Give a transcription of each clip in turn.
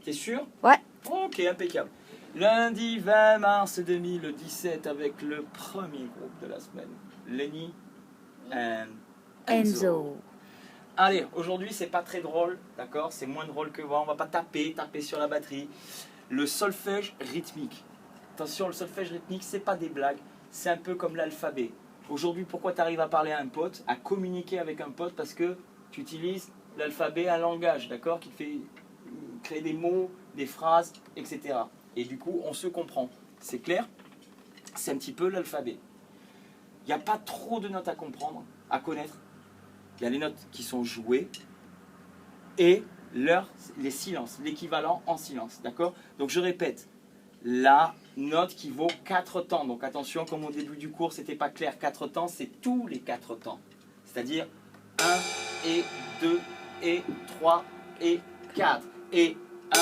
T'es sûr? Ouais. Ok, impeccable. Lundi 20 mars 2017 avec le premier groupe de la semaine. Lenny and Enzo. Allez, aujourd'hui c'est pas très drôle, d'accord? C'est moins drôle que moi, on va pas taper sur la batterie. Le solfège rythmique. Attention, le solfège rythmique, c'est pas des blagues, c'est un peu comme l'alphabet. Aujourd'hui, pourquoi tu arrives à parler à un pote, à communiquer avec un pote? Parce que tu utilises l'alphabet, un langage, d'accord? Qui te fait créer des mots, des phrases, etc. Et du coup, on se comprend. C'est clair? C'est un petit peu l'alphabet. Il n'y a pas trop de notes à comprendre, à connaître. Il y a les notes qui sont jouées et les silences, l'équivalent en silence. D'accord? Donc je répète, la note qui vaut 4 temps. Donc attention, comme au début du cours, c'était pas clair. 4 temps, c'est tous les 4 temps. C'est-à-dire 1 et 2 et 3 et 4. Et 1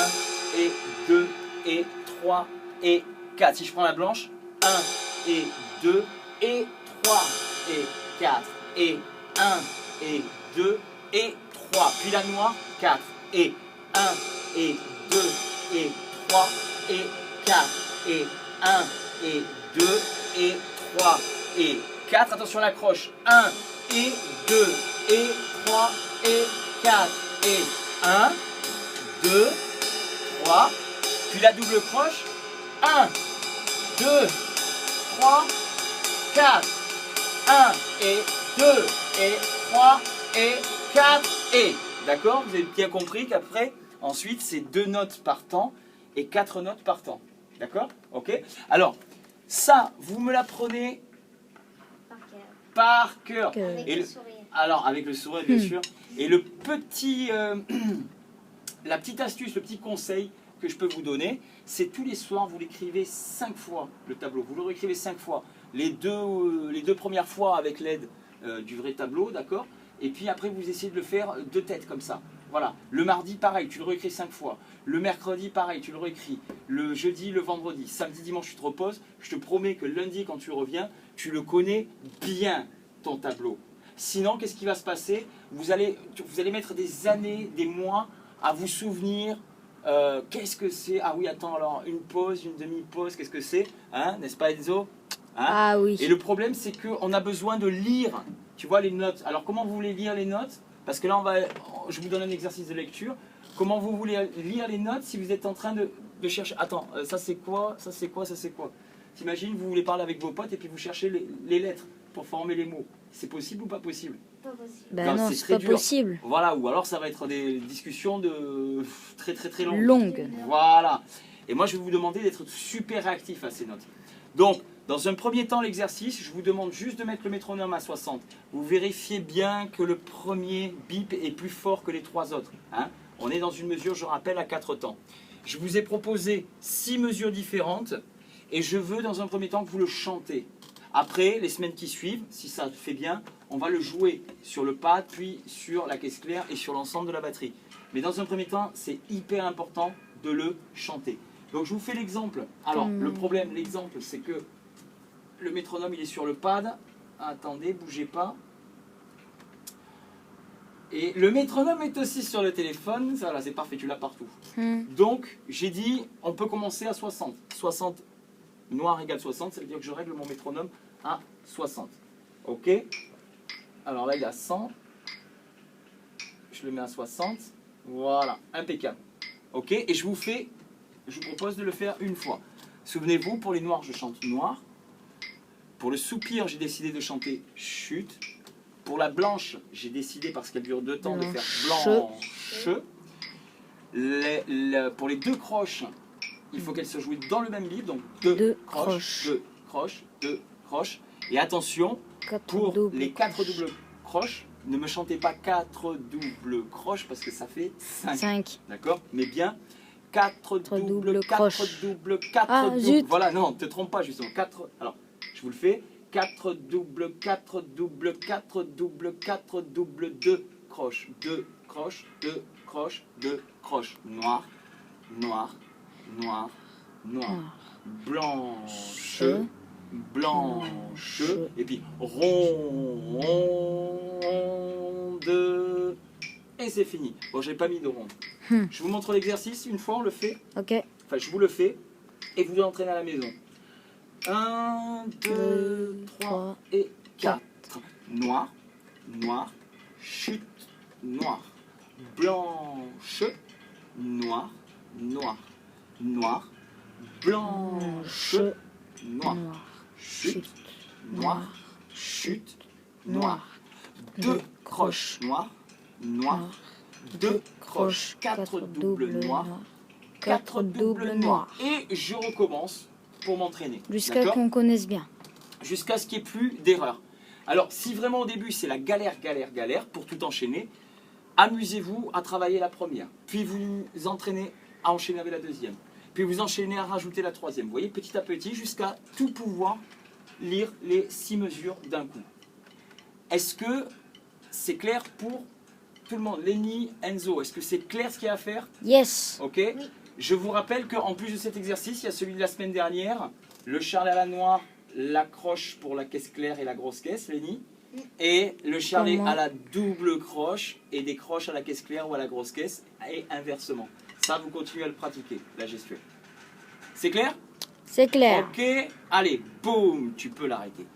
et 2 et 3 et 4. Si je prends la blanche, 1 et 2 et 3 et 4. Et 1 et 2 et 3. Puis la noire, 4. Et 1 et 2 et 3 et 4. Et 1 et 2 et 3 et 4. Attention à l'accroche. 1 et 2 et 3 et 4. Et 1, 2, 3. Puis la double croche. 1, 2, 3, 4. 1 et 2 et 3 et 4 et. D'accord? Vous avez bien compris qu'après, ensuite, c'est 2 notes par temps et 4 notes par temps. D'accord? Ok? Alors, ça, vous me l'apprenez par cœur. Avec Et le sourire. alors, avec le sourire, bien sûr. Et le petit, la petite astuce, le petit conseil que je peux vous donner, c'est tous les soirs, vous l'écrivez 5 fois, le tableau. Vous le réécrivez 5 fois. Les deux premières fois avec l'aide du vrai tableau, d'accord? Et puis après, vous essayez de le faire de tête, comme ça. Voilà. Le mardi, pareil, tu le réécris 5 fois. Le mercredi, pareil, tu le réécris. Le jeudi, le vendredi. Samedi, dimanche, tu te reposes. Je te promets que lundi, quand tu reviens, tu le connais bien, ton tableau. Sinon, qu'est-ce qui va se passer? Vous allez mettre des années, des mois à vous souvenir. Qu'est-ce que c'est? Ah oui, attends, alors, une pause, une demi-pause, qu'est-ce que c'est? Hein, n'est-ce pas, Enzo? Hein? Ah oui. Et le problème, c'est qu'on a besoin de lire, tu vois, les notes. Alors, comment vous voulez lire les notes? Parce que là, je vous donne un exercice de lecture. Comment vous voulez lire les notes si vous êtes en train de chercher? Attends, ça c'est quoi? Ça c'est quoi? Ça c'est quoi? T'imagines, vous voulez parler avec vos potes et puis vous cherchez les lettres pour former les mots. C'est possible ou pas possible? Pas possible. Ben non, c'est très pas dur. possible. Voilà, ou alors ça va être des discussions de très longues. Longue. Voilà. Et moi, je vais vous demander d'être super réactif à ces notes. Donc, dans un premier temps, l'exercice, je vous demande juste de mettre le métronome à 60. Vous vérifiez bien que le premier bip est plus fort que les 3 autres. Hein? On est dans une mesure, je rappelle, à 4 temps. Je vous ai proposé 6 mesures différentes et je veux dans un premier temps que vous le chantez. Après, les semaines qui suivent, si ça fait bien, on va le jouer sur le pad, puis sur la caisse claire et sur l'ensemble de la batterie. Mais dans un premier temps, c'est hyper important de le chanter. Donc je vous fais l'exemple. Alors, le problème, l'exemple, c'est que le métronome, il est sur le pad. Attendez, bougez pas. Et le métronome est aussi sur le téléphone. Voilà, c'est parfait, tu l'as partout. Donc, j'ai dit, on peut commencer à 60. 60, noir égale 60, ça veut dire que je règle mon métronome à 60. Ok? Alors là, il est à 100. Je le mets à 60. Voilà, impeccable. Ok? Et je vous propose de le faire une fois. Souvenez-vous, pour les noirs, je chante noir. Pour le soupir, j'ai décidé de chanter chute. Pour la blanche, j'ai décidé, parce qu'elle dure 2 temps, de faire blanche. Pour les 2 croches, il faut qu'elles se jouent dans le même beat. Donc 2 croches, 2 croches, 2 croches. Et attention, pour les 4 doubles croches, ne me chantez pas 4 doubles croches parce que ça fait 5. D'accord? Mais bien 4 doubles, 4 doubles, 4 doubles. Zut. Voilà, non, ne te trompe pas justement. 4. Alors, je vous le fais. 4 doubles, 4 doubles, 4 doubles, 4 doubles, 2 croches, 2 croches, 2 croches, 2 croches. Noir, noir, noir, noir. Blanche, blanche. Et puis ronde et c'est fini. Bon, j'ai pas mis de ronde. Je vous montre l'exercice, une fois on le fait. Ok. Enfin, je vous le fais et vous l'entraînez à la maison. 1, 2, 3 et 4. Noir, noir, chute, noir. Blanche, noir, noir, noir, blanche, noir, chute, noir, chute, noir. 2 croches noires, noir, 2 croches, 4 doubles noirs, 4 doubles noirs. Et je recommence pour m'entraîner. Jusqu'à qu'on connaisse bien. Jusqu'à ce qu'il n'y ait plus d'erreur. Alors, si vraiment au début c'est la galère, pour tout enchaîner, amusez-vous à travailler la première. Puis vous entraînez à enchaîner avec la deuxième. Puis vous enchaînez à rajouter la troisième. Vous voyez, petit à petit, jusqu'à tout pouvoir lire les 6 mesures d'un coup. Est-ce que c'est clair pour tout le monde? Lenny, Enzo, est-ce que c'est clair ce qu'il y a à faire? Yes. Ok. Oui. Je vous rappelle qu'en plus de cet exercice, il y a celui de la semaine dernière, le charlet à la noire, la croche pour la caisse claire et la grosse caisse, Lenny, et le charlet à la double croche et des croches à la caisse claire ou à la grosse caisse, et inversement. Ça, vous continuez à le pratiquer, la gestuelle. C'est clair? C'est clair. Ok, allez, boum, tu peux l'arrêter.